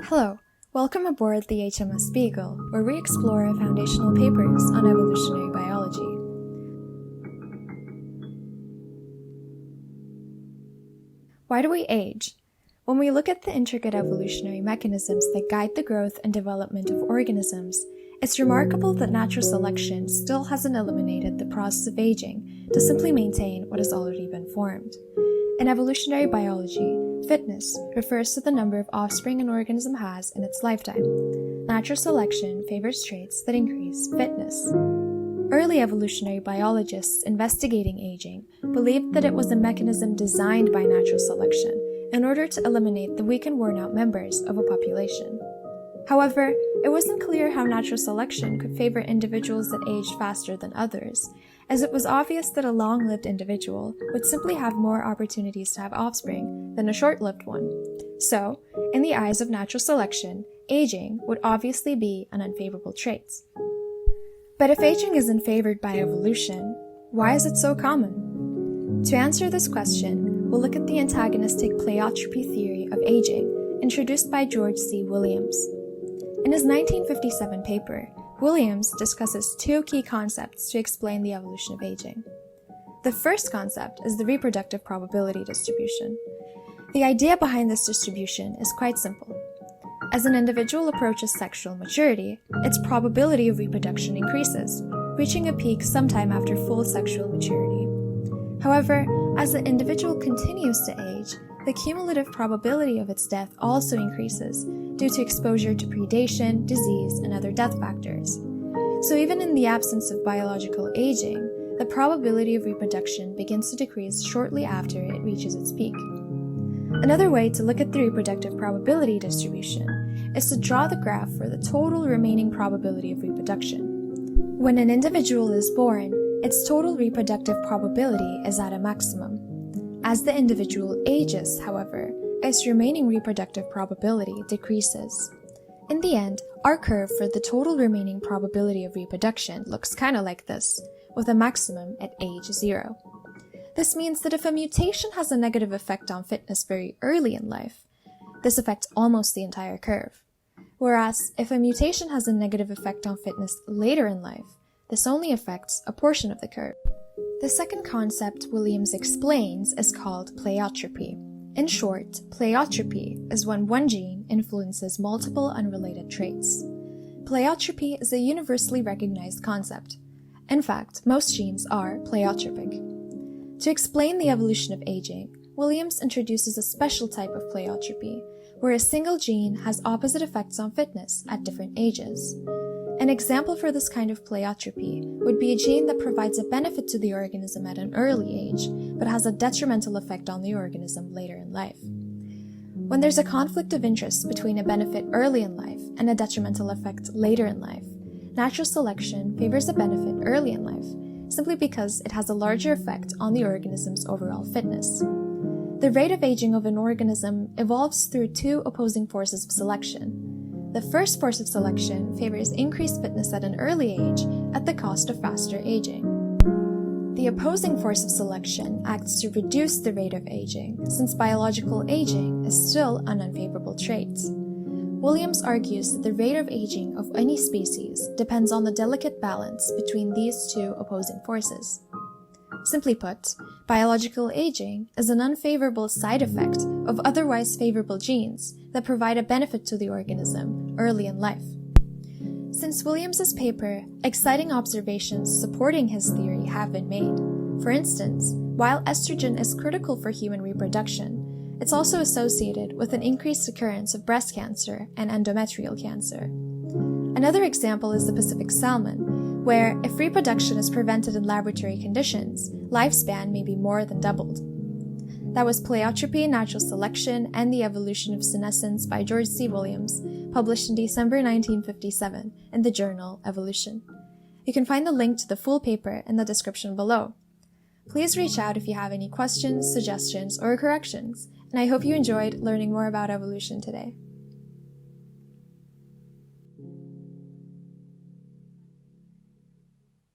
Hello, welcome aboard the HMS Beagle, where we explore foundational papers on evolutionary biology. Why do we age? When we look at the intricate evolutionary mechanisms that guide the growth and development of organisms, it's remarkable that natural selection still hasn't eliminated the process of aging to simply maintain what has already been formed. In evolutionary biology, fitness refers to the number of offspring an organism has in its lifetime. Natural selection favors traits that increase fitness. Early evolutionary biologists investigating aging believed that it was a mechanism designed by natural selection in order to eliminate the weak and worn-out members of a population. However, it wasn't clear how natural selection could favor individuals that aged faster than others, as it was obvious that a long-lived individual would simply have more opportunities to have offspring than a short-lived one. So, in the eyes of natural selection, aging would obviously be an unfavorable trait. But if aging isn't favored by evolution, why is it so common? To answer this question, we'll look at the antagonistic Pleiotropy theory of aging, introduced by George C. Williams. In his 1957 paper, Williams discusses two key concepts to explain the evolution of aging. The first concept is the reproductive probability distribution. The idea behind this distribution is quite simple. As an individual approaches sexual maturity, its probability of reproduction increases, reaching a peak sometime after full sexual maturity. However, as the individual continues to age, the cumulative probability of its death also increases due to exposure to predation, disease, and other death factors. So even in the absence of biological aging, the probability of reproduction begins to decrease shortly after it reaches its peak. Another way to look at the reproductive probability distribution is to draw the graph for the total remaining probability of reproduction. When an individual is born, its total reproductive probability is at a maximum. As the individual ages, however, its remaining reproductive probability decreases. In the end, our curve for the total remaining probability of reproduction looks kinda like this, with a maximum at age 0. This means that if a mutation has a negative effect on fitness very early in life, this affects almost the entire curve. Whereas, if a mutation has a negative effect on fitness later in life, this only affects a portion of the curve. The second concept Williams explains is called pleiotropy. In short, pleiotropy is when one gene influences multiple unrelated traits. Pleiotropy is a universally recognized concept. In fact, most genes are pleiotropic. To explain the evolution of aging, Williams introduces a special type of pleiotropy, where a single gene has opposite effects on fitness at different ages. An example for this kind of pleiotropy would be a gene that provides a benefit to the organism at an early age, but has a detrimental effect on the organism later in life. When there's a conflict of interest between a benefit early in life and a detrimental effect later in life, natural selection favors a benefit early in life, simply because it has a larger effect on the organism's overall fitness. The rate of aging of an organism evolves through two opposing forces of selection. The first force of selection favors increased fitness at an early age at the cost of faster aging. The opposing force of selection acts to reduce the rate of aging, since biological aging is still an unfavorable trait. Williams argues that the rate of aging of any species depends on the delicate balance between these two opposing forces. Simply put, biological aging is an unfavorable side effect of otherwise favorable genes that provide a benefit to the organism early in life. Since Williams's paper, exciting observations supporting his theory have been made. For instance, while estrogen is critical for human reproduction, it's also associated with an increased occurrence of breast cancer and endometrial cancer. Another example is the Pacific salmon, where if reproduction is prevented in laboratory conditions, lifespan may be more than doubled. That was Pleiotropy, Natural Selection, and the Evolution of Senescence by George C. Williams, published in December 1957 in the journal Evolution. You can find the link to the full paper in the description below. Please reach out if you have any questions, suggestions, or corrections, and I hope you enjoyed learning more about evolution today.